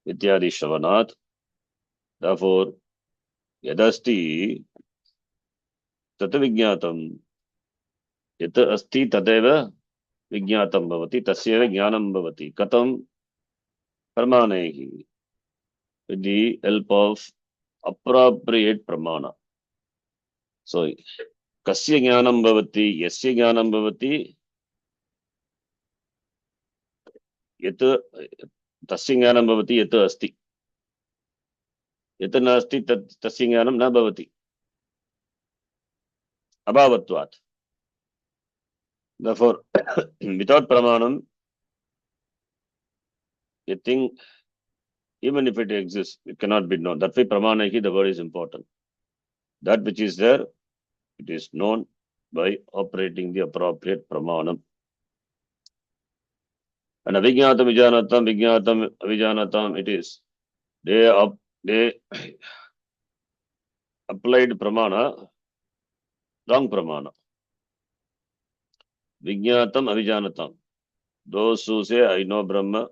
Ityadi Shravanat. Therefore, Yadasti Tata Vijnatam. Yata Asti Tadeva Vijnatam Bhavati. Tasyeva Jnanam Bhavati. Katam Pramanehi. With the help of appropriate Pramana. So, Kasya Jnanam Bhavati, Yasya Jnanam Bhavati, Yat Tasya Jnanam Bhavati, Yat Asti. Yat Nasti, Tasya Jnanam Na Bhavati. Abhavatvat. Therefore, without Pramanam, a thing, even if it exists, it cannot be known. That way, Pramanaki, the word is important. That which is there, it is known by operating the appropriate Pramanam. And Avijnatam, Vijnatam, Avijanatam, it is. They applied Pramana, wrong Pramana. Vijnatam, Avijanatam. Those who say, I know Brahma,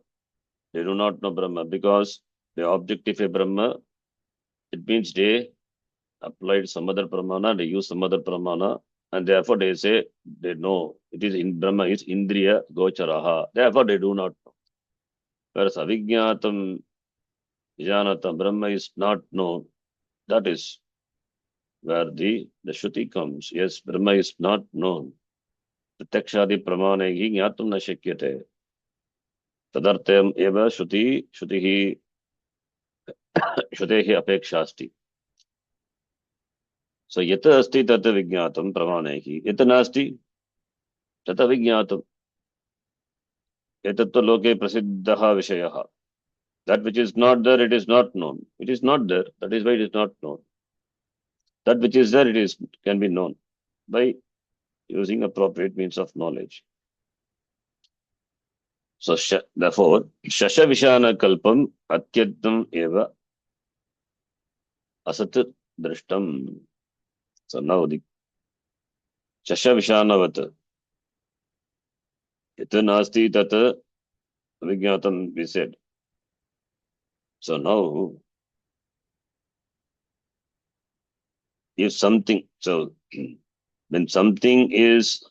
they do not know Brahma because they objectify Brahma. It means they applied some other Pramana, they use some other Pramana, and therefore they say they know. It is in Brahma is Indriya Gocharaha. Therefore they do not know. Whereas Avijnatam, Vijanatam, Brahma is not known. That is where the Shruti comes. Yes, Brahma is not known. Pratyakshadi Pramanaihi Jnatum na shakyate. Tadartyam eva Shruti Shrutehi apekshasti. So yata asti tata vijnatam pramanehi. Yata nasti tata vijnatam. Yatatta loke prasiddhaha vishayaha. That which is not there, it is not known. It is not there. That is why it is not known. That which is there, can be known by using appropriate means of knowledge. So therefore, shasha vishana kalpam atyantam eva asat drishtam. So now the shasha vishanavat yata nasti tata vijnatam we said. So now if something, so when something is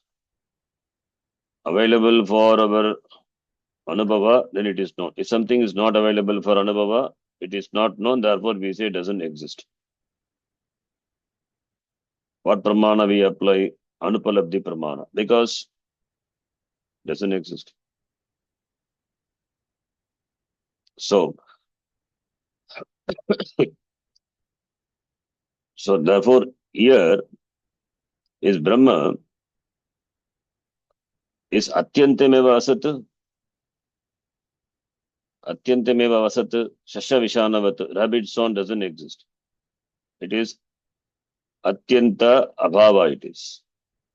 available for our anubhava, then it is known. If something is not available for anubhava, it is not known, therefore we say it doesn't exist. What pramana we apply? Anupalabdhi pramana, because it doesn't exist. So, so therefore here is Brahma is atyantameva asat, atyantameva asat, shasha vishanavat, rabbit son doesn't exist. It is atyanta abhava, it is.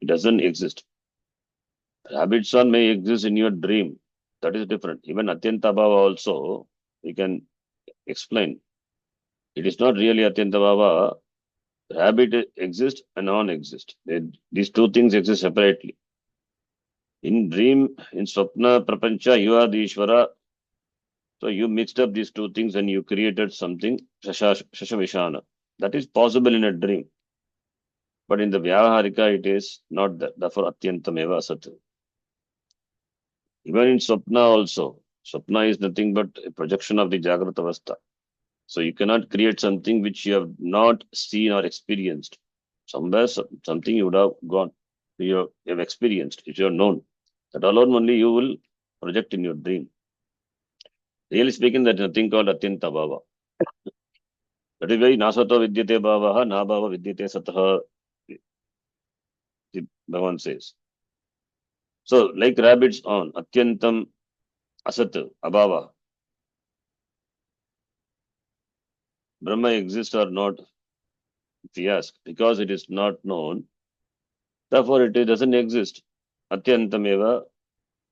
It doesn't exist. Rabbit son may exist in your dream. That is different. Even atyanta abhava also, you can explained. It is not really Atyanta Bhava. Rabbit exists and non-exist. These two things exist separately. In dream, in Swapna, Prapancha, you are the Ishvara. So you mixed up these two things and you created something, Shashavishana. That is possible in a dream. But in the Vyaharika, it is not that. Therefore, Atyantam eva asat. Even in Swapna also. Swapna is nothing but a projection of the Jagrata Avastha. So you cannot create something which you have not seen or experienced. Somewhere, something you would have gone, you have experienced, if you have known. That alone only you will project in your dream. Really speaking, there is nothing called Atyanta Bhava. That is why Nasato Vidyate Bhavaha, Nabhava Vidyate Sataha, the Bhavan says. So, like rabbits on Atyantam Asat, Abhava, Brahma exists or not, if we ask, because it is not known, therefore it doesn't exist. Atyantam eva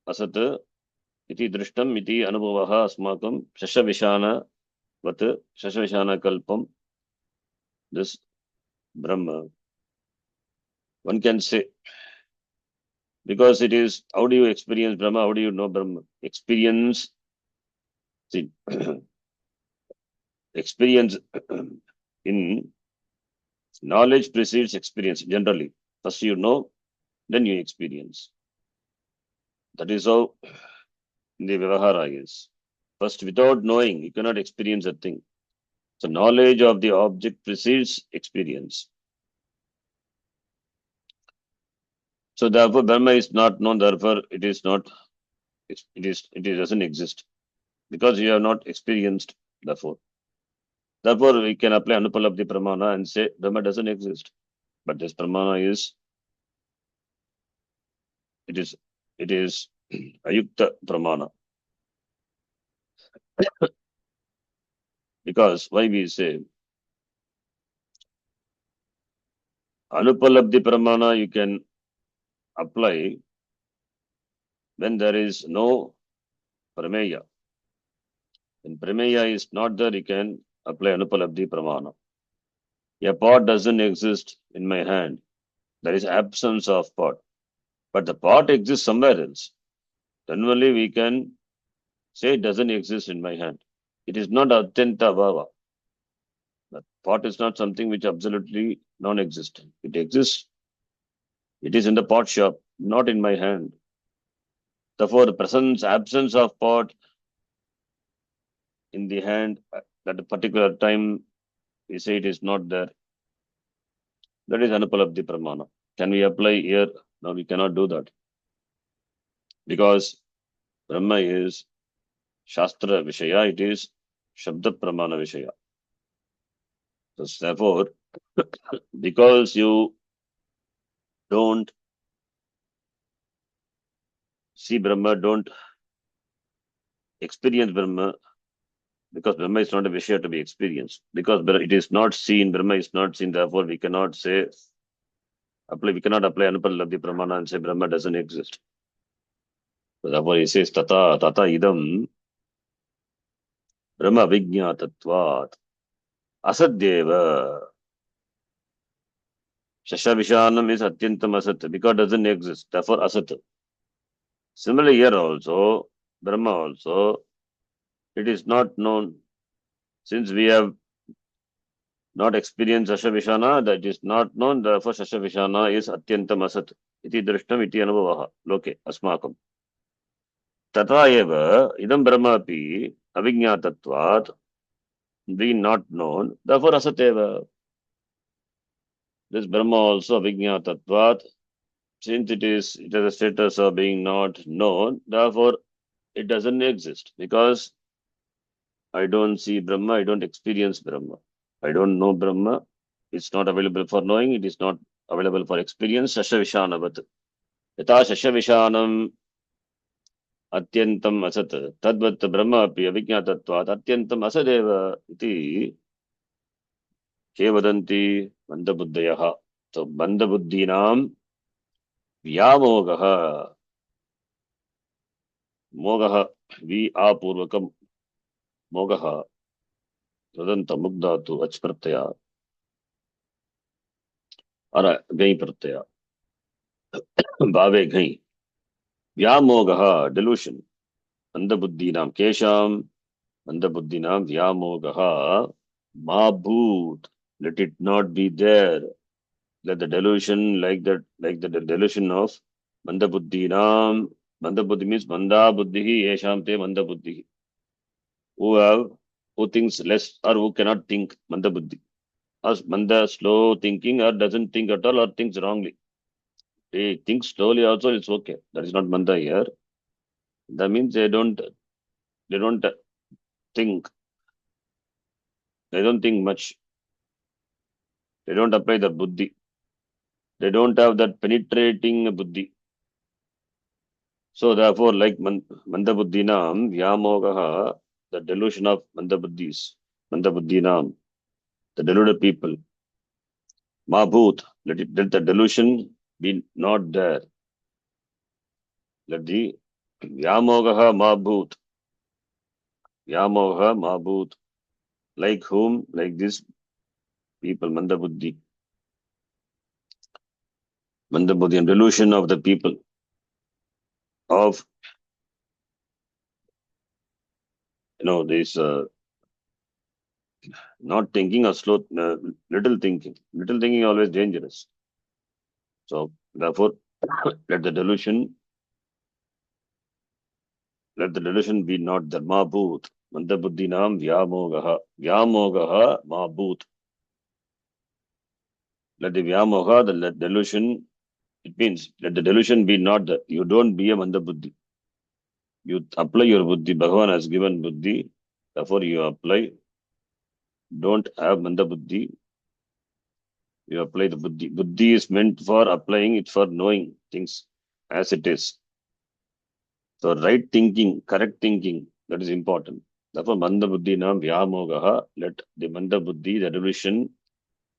asat iti drishtam iti anubhavaha asmakam shashavishana vat shashavishana kalpam. This Brahma, one can say, because it is, how do you experience Brahma? How do you know Brahma? Experience, see, experience in knowledge precedes experience generally. First you know, then you experience. That is how the Vyavahara is. First, without knowing, you cannot experience a thing. So knowledge of the object precedes experience. So therefore, Brahma is not known. Therefore, it is not. It doesn't exist because you have not experienced. Therefore, we can apply Anupalabdhi Pramana and say Brahma doesn't exist. But this Pramana is. It is Ayukta Pramana. Because why we say Anupalabdhi Pramana you can apply when there is no Prameya. When Prameya is not there, you can apply Anupalabdhi Pramana. A pot doesn't exist in my hand. There is absence of pot. But the pot exists somewhere else. Then only we can say it doesn't exist in my hand. It is not Atyanta Bhava. The pot is not something which absolutely non-existent. It exists. It is in the pot shop, not in my hand. Therefore, the presence, absence of pot in the hand at a particular time, we say it is not there. That is Anupalabdhi Pramana. Can we apply here? No, we cannot do that. Because Brahma is Shastra Vishaya, it is Shabda Pramana Vishaya. So therefore, because you don't see Brahma, don't experience Brahma, because Brahma is not a Vishaya to be experienced. Because it is not seen, Brahma is not seen, therefore we cannot say, we cannot apply Anupalabdhi Pramana and say Brahma doesn't exist. So therefore he says, Tata idam Brahma Vijñātatvat Asadyeva. Shashavishanam is Atyantam Asat because it doesn't exist, therefore Asat. Similarly here also, Brahma also, it is not known. Since we have not experienced Shashavishana, that is not known, therefore Shashavishana is Atyantam Asat. Iti drishtam iti anubhavaha loke asmakam. Tata eva idam Brahma api avijñātatvat, being not known, therefore Asat eva. This Brahma also avijñātatvat, since it has a status of being not known, therefore it doesn't exist because I don't see Brahma, I don't experience Brahma. I don't know Brahma. It's not available for knowing, it is not available for experience. Shashavishanavat. Yata Shashavishanam Atyantam Asat. Tadvat Brahma api avijñātatvat Atyantam Asadeva iti kevadanti Bandabuddhayaha. So Bandabuddhinam Vyamogaha. Mogaha, vi apurvakam mogaha. Tadanta mugdatu ach pratyaya. Ara gai pratyaya. Bhave gai. Vyamogaha, delusion. Mandabuddhinam kesham. Mandabuddhinam vyamogaha. Ma bhoot. Let it not be there. Let the delusion, like the delusion of Mandabuddhinam. Mandabuddhi means Manda buddhihi yesham te Mandabuddhihi. Who thinks less or who cannot think Mandabuddhi. As Manda, slow thinking or doesn't think at all or thinks wrongly. They think slowly also, it's okay. That is not Manda here. That means they don't think, they don't think much. They don't apply the buddhi. They don't have that penetrating buddhi. So therefore, like Mandabuddhinam, Vyamogaha, the delusion of Mandabuddhinam, the deluded people, Mabhut, let the delusion be not there. Let the Vyamogaha Mabhut, like whom? Like this people, Mandabuddhi, and delusion of the people of, this not thinking or slow, little thinking. Little thinking always dangerous. So therefore, let the delusion be not dharma bhoot. Mandabuddhinam Vyamogaha ma bhoot. Let the Vyamoga, the delusion, it means let the delusion be not that. You don't be a Mandabuddhi. You apply your buddhi. Bhagavan has given buddhi. Therefore, you apply. Don't have Mandabuddhi. You apply the buddhi. Buddhi is meant for applying it for knowing things as it is. So right thinking, correct thinking, that is important. Therefore, Manda Buddhi Nam Vyamogaha, let the Manda Buddhi, the delusion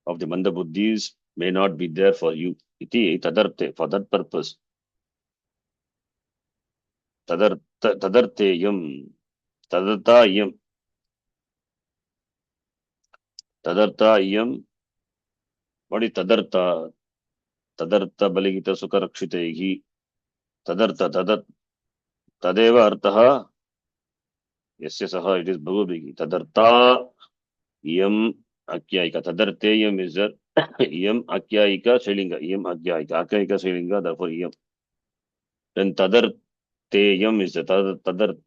of the Manda Buddhis may not be there for you. Iti tadarte, for that purpose. Tadarteyam, tadartayam, tadartayam, what is tadarta? Tadarta baligita sukarakshitehi, tadeva artaha, yasya saha, it is bhagavadgita. Tadarta yam akyayika. Tadarteyam is there. Yam akyayika Srilinga. Yam akyayika. Akyayika Srilinga, therefore yam. Then tadarteyam is the tadar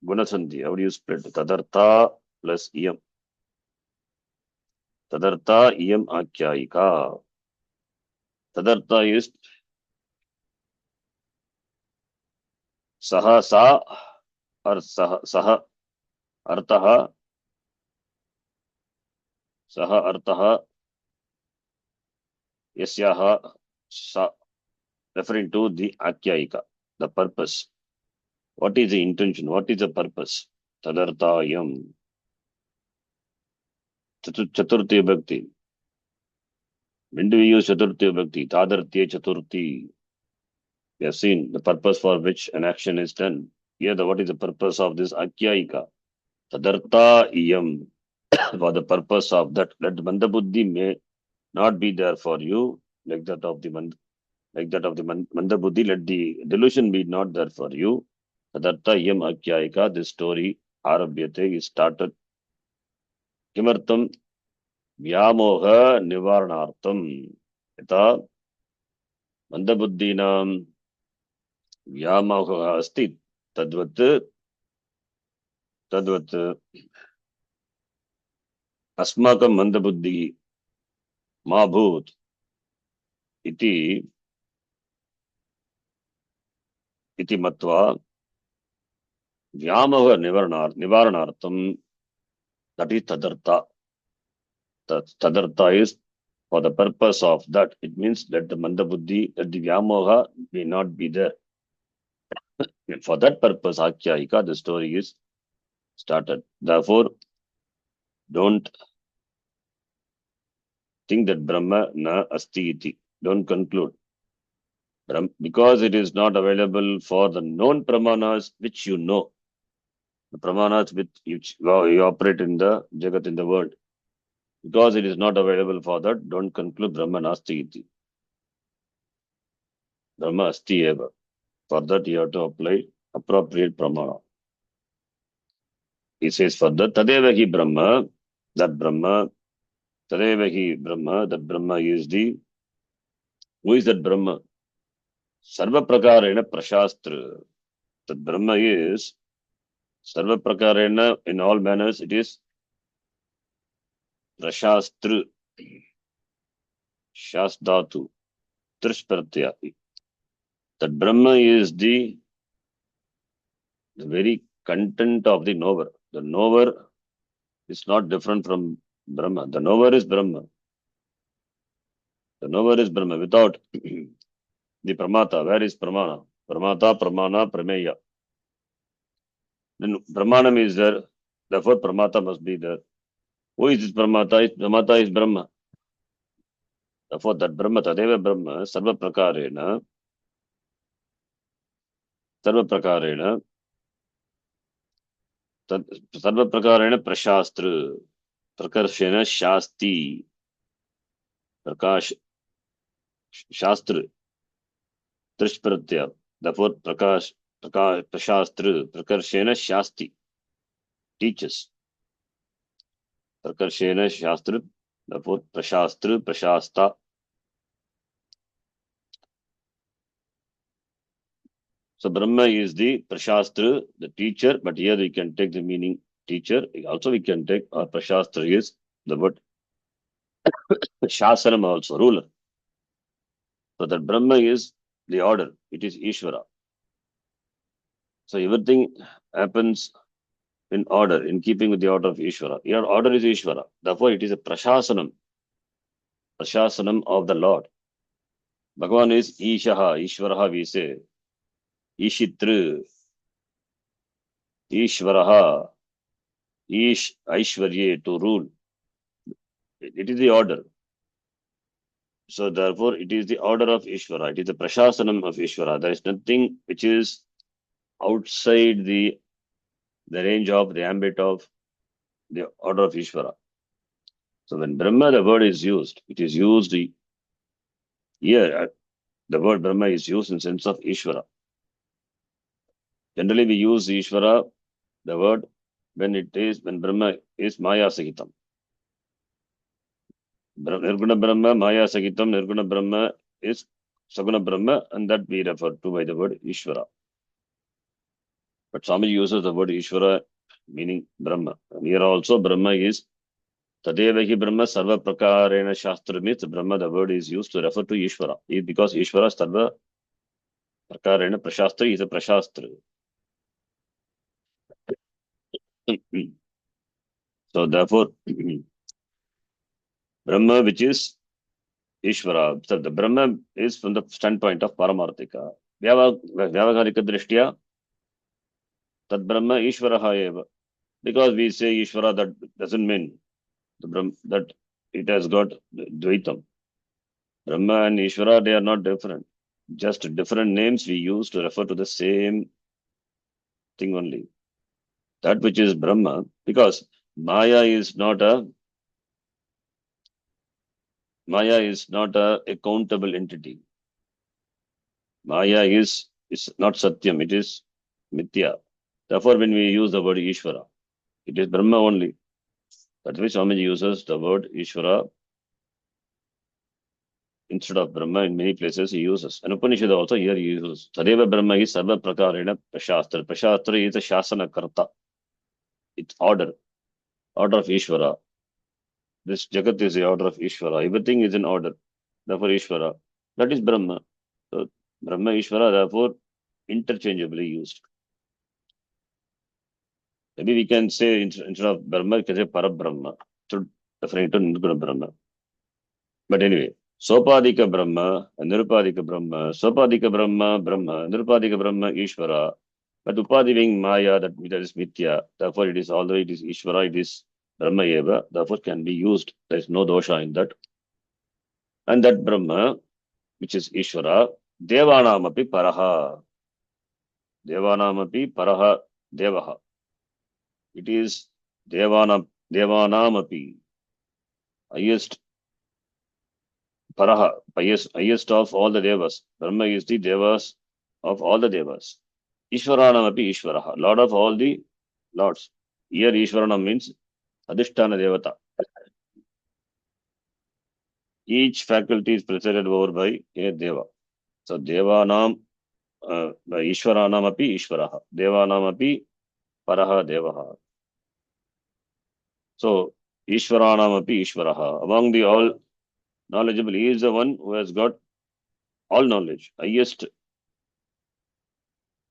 gunasandhi. How do you split? Tadartha plus yam. Tadartha yam akyayika. Tadartha is saha sa or saha artaha. Saha artaha yasyaha sa, referring to the akyayika, the purpose. What is the intention? What is the purpose? Tadartayam. Chaturthi Bhakti. When do we use Chaturthi Bhakti? Tadartya Chaturthi. We have seen the purpose for which an action is done. Here, what is the purpose of this Akyayika? Tadartha iyam. For the purpose of that, let Mandabuddhi may not be there for you, like that of the Mandabuddhi, let the delusion be not there for you. Tadartha iyam Akyayika, this story, Arabhyate, is started. Kimartam Vyamoha Nivaranartam. Yata Mandabuddhinam Vyamoha Asti Tadvat Asmakam Mandabuddhi Mabhut iti matva Vyamoha Nivaranartam, that is Tadartha. Tadartha is for the purpose of that. It means that the Mandabuddhi, that the Vyamoha may not be there. And for that purpose, Akyayika, the story is started. Therefore, don't think that Brahma na asti iti. Don't conclude. Because it is not available for the known pramanas which you know. The pramanas with which you operate in the Jagat, in the world. Because it is not available for that, don't conclude Brahma Nasti iti. Brahma Asti eva. For that, you have to apply appropriate pramana. He says further, Tadeva hi Brahma, that Brahma, Tadeva hi Brahma, that Brahma is the, who is that Brahma? Sarva Prakarena Prashastra. That Brahma is Sarva Prakarena, in all manners, it is Prashastra, Shasdhatu, Trishpratyati. That Brahma is the very content of the knower. The knower is not different from Brahma. The knower is Brahma. The knower is Brahma. Without the Pramata, where is Pramana? Pramata, Pramana, Prameya. Then Pramanam is there. Therefore, Pramata must be there. Who is this Pramata? Pramata is Brahma. Therefore, that Brahma, Tadeva Brahma, Sarva Prakarena, Sarva Prakarena Prashastra, Prakarshena Shasti, Prakash, Shastra, Trishpratya. Therefore, Prashastra, Prakarshena Shasti, teaches. Prakarshena Shastra, therefore, Prashastra, Prashasta. So, Brahma is the Prashastra, the teacher, but here we can take the meaning teacher. Also, we can take Prashastra is the word Shasanam also, ruler. So, that Brahma is the order, it is Ishvara. So, everything happens in order, in keeping with the order of Ishvara. Your order is Ishvara. Therefore, it is a Prashasanam of the Lord. Bhagavan is Ishaha, Ishvaraha, we say. Ishitru, Ishvaraha, Aishwarye, to rule. It is the order. So therefore, it is the order of Ishvara. It is the Prashasanam of Ishvara. There is nothing which is outside the range of, the ambit of the order of Ishvara. So when Brahma, the word is used, it is used here. The word Brahma is used in sense of Ishvara. Generally, we use Ishvara, the word, when Brahma is Maya Sahitam. Nirguna Brahma, Maya Sagitam, Nirguna Brahma is Saguna Brahma, and that we refer to by the word Ishvara. But Swami uses the word Ishvara meaning Brahma. And here also Brahma is Tadevahi Brahma Sarva Prakarena Shastra means Brahma, the word is used to refer to Ishvara. Because Ishvara Sarva Prakarena Prashastra is a Prashastra. So therefore, Brahma, which is Ishvara, so the Brahma is from the standpoint of Paramarthika. Vyavaharika Drishtya, Tad Brahma Ishvaraha eva. Because we say Ishvara, that doesn't mean the Brahma, that it has got Dvaitam. Brahma and Ishvara, they are not different. Just different names we use to refer to the same thing only. That which is Brahma, because Maya is not a accountable entity. Maya is not Satyam, it is Mithya. Therefore, when we use the word Ishvara, it is Brahma only. That's why Swamiji uses the word Ishvara instead of Brahma. In many places he uses. And Upanishad also here he uses. Sadeva Brahma is Sarva Prakarena Prashastra. Prashastra is a Shasana Karta. It's order of Ishvara. This Jagat is the order of Ishvara. Everything is in order. Therefore Ishvara. That is Brahma. So Brahma, Ishvara, therefore interchangeably used. Maybe we can say instead of Brahma, we can say Parabrahma. So referring to Nirguna Brahma. But anyway, Sopadika Brahma, Nirupadika Brahma, Sopadika Brahma, Nirupadika Brahma, Ishvara. But Upadi being Maya, that is Mithya. Therefore, it is, although it is Ishvara, it is Brahma Eva, therefore can be used. There is no dosha in that. And that Brahma, which is Ishvara, Devanamapi Paraha. Devanamapi Paraha Devaha. It is Devanamapi, highest Paraha, highest of all the Devas. Brahma is the Devas of all the Devas. Ishvaranamapi Ishvaraha, Lord of all the Lords. Here Ishvaranam means Adhisthana Devata. Each faculty is presided over by a Deva. So Devanam, Ishvaranamapi Ishvaraha. Devanamapi Paraha Devaha. So Ishvaranamapi Ishvaraha. Among the all knowledgeable, he is the one who has got all knowledge, highest.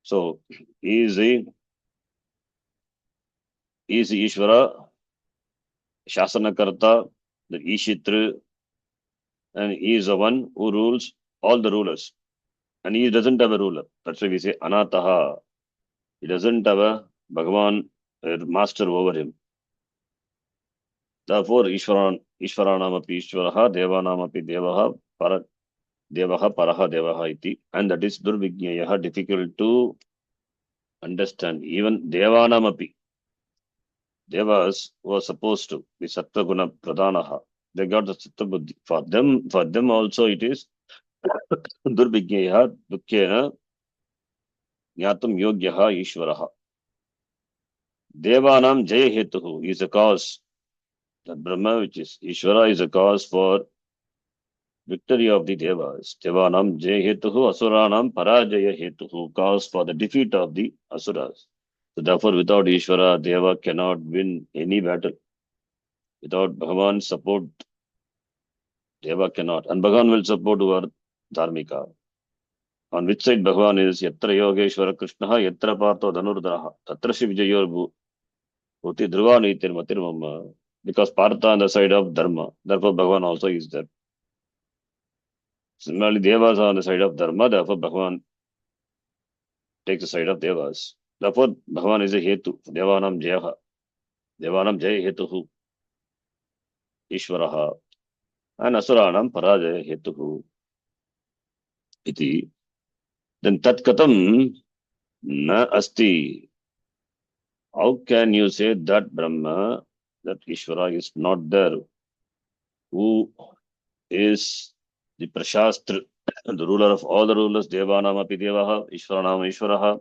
So he is the Ishvara, Shasanakarta, the Ishitra, and he is the one who rules all the rulers. And he doesn't have a ruler. That's why we say Anataha. He doesn't have a Bhagavan, a master over him. Therefore, Ishvaranamapi Ishvaraha, Devanamapi Devaha, Devaha, Paraha Devaha iti. And that is Durvignayaha, difficult to understand. Even Devanamapi. Devas were supposed to be Sattva Guna Pradanaha. They got the Sattva Buddhi. For them also it is Durbhigyaha, Dukhyena, Jnatum Yogyaha, Ishvaraha. Devanam Jaya Hetuhu is a cause. That Brahma, which is Ishvara, is a cause for victory of the Devas. Devanam Jaya Hetuhu, Asuranam Parajaya Hetuhu, cause for the defeat of the Asuras. So therefore, without Ishvara, Deva cannot win any battle. Without Bhagavan's support, Deva cannot. And Bhagavan will support our Dharmika. On which side Bhagavan is Yatra Yogeshwara Krishna, Yatra Partho Dhanurdaraha, Tatra Shri Vijayor Bhuti Dhruva Nitir Matir Mama. Because Partha on the side of Dharma, therefore Bhagavan also is there. Similarly, Devas are on the side of Dharma, therefore Bhagavan takes the side of Devas. Therefore, Bhagavan is a Hetu, Devanam Jayaha, Devanam Jaya Hetuhu, Ishvaraha, and Asuranam Parajaya Hetuhu. Iti. Then Tat Katam Na Asti. How can you say that Brahma, that Ishvara is not there? Who is the Prashastra, the ruler of all the rulers, Devanam Api Devaha, Ishvaranam Ishvaraha,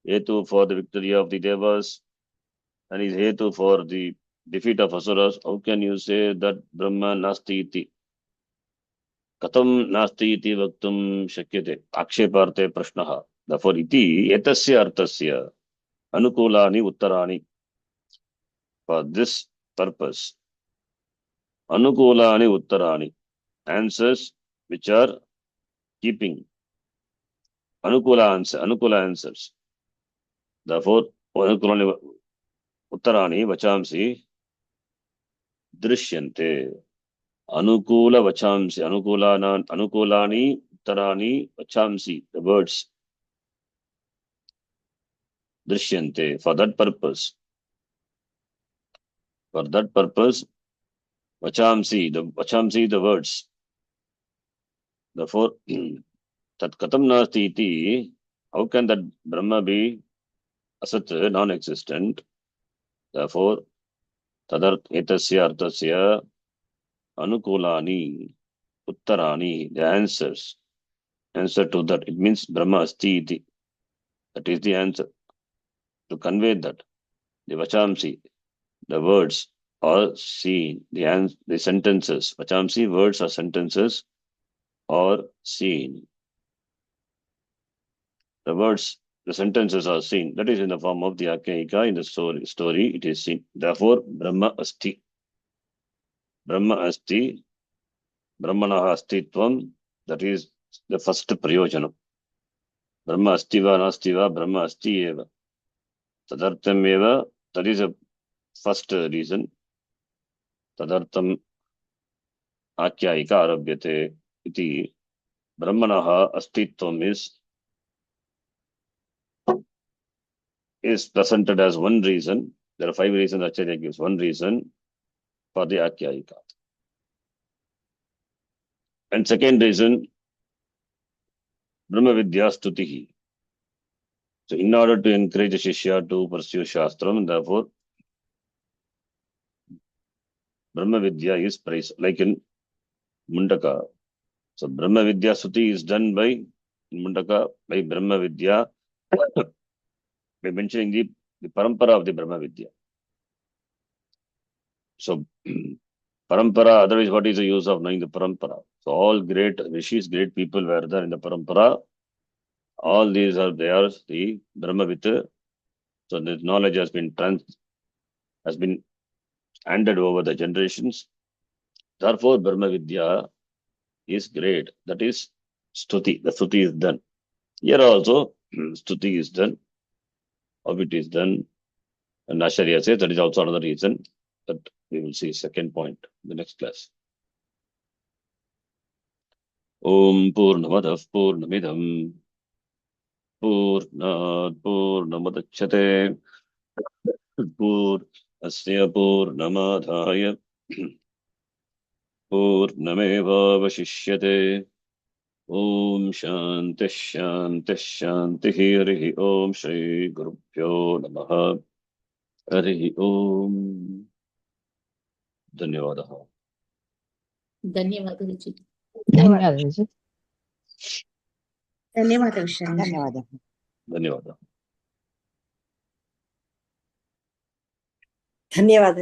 Hetu for the victory of the Devas, and is Hetu for the defeat of Asuras? How can you say that Brahma Nasti iti? Katam Nasti iti Vaktum Shakyate, Aksheparte Prashnaha. Therefore, iti etasya artasya anukulani uttarani. For this purpose, anukulani uttarani, answers which are keeping anukula answers. Therefore, anukulani uttarani vachamsi drishyante. Anukula vachamsi, anukulani uttarani vachamsi, the words drishyante. For that purpose, vachamsi, the words. Therefore, tat katam nasti iti, how can that Brahma be asat, non-existent? Therefore, tadart etasya artasya anukulani uttarani, the answer to that. It means Brahma asti iti. That is the answer. To convey that, the vachamsi, the words are seen, the sentences, vachamsi, words or sentences are seen. The words, the sentences are seen. That is in the form of the Akhyaika. In the story, it is seen. Therefore, Brahma asti. Brahma asti, Brahmanaha astitvam, that is the first prayojanam. Brahma astiva nastiva, Brahma asti eva. Tadartam eva, that is a first reason. Tadartam Akhyaika arabhyate iti. Brahmanaha astitvam is presented as one reason. There are 5 reasons Acharya gives. One reason for the Akhyaika. And second reason, Brahma Vidya Stutihi. So in order to encourage the Shishya to pursue Shastram, therefore, Brahma Vidya is praised, like in Mundaka. So Brahma Vidya Suti is done by, in Mundaka, by Brahma Vidya, by mentioning the parampara of the Brahma Vidya. So parampara, otherwise what is the use of knowing the parampara? So all great rishis, great people were there in the parampara. All these are, they are the Brahma Vidya. So this knowledge has been handed over the generations. Therefore, Brahma Vidya is great. That is Stuti. The Stuti is done. Here also, Stuti is done. How it is done. And Acharya says that is also another reason that we will see. Second point, the next class. Om Purnamadav Purnamidam Purnat Purnamadachyate Purnasya Purnamadhaya Purnamevavashishyate Om Shanti Shanti Shanti Harihi Om Shri Gurubhyo Namaha Harihi Om Dhanyavadaha. ಧನ್ಯವಾದ ಗುರುಜಿ. ಧನ್ಯವಾದ. ಧನ್ಯವಾದ ವಿಶ್ರಾಂತಿ. ಧನ್ಯವಾದ. ಧನ್ಯವಾದ. ಧನ್ಯವಾದ.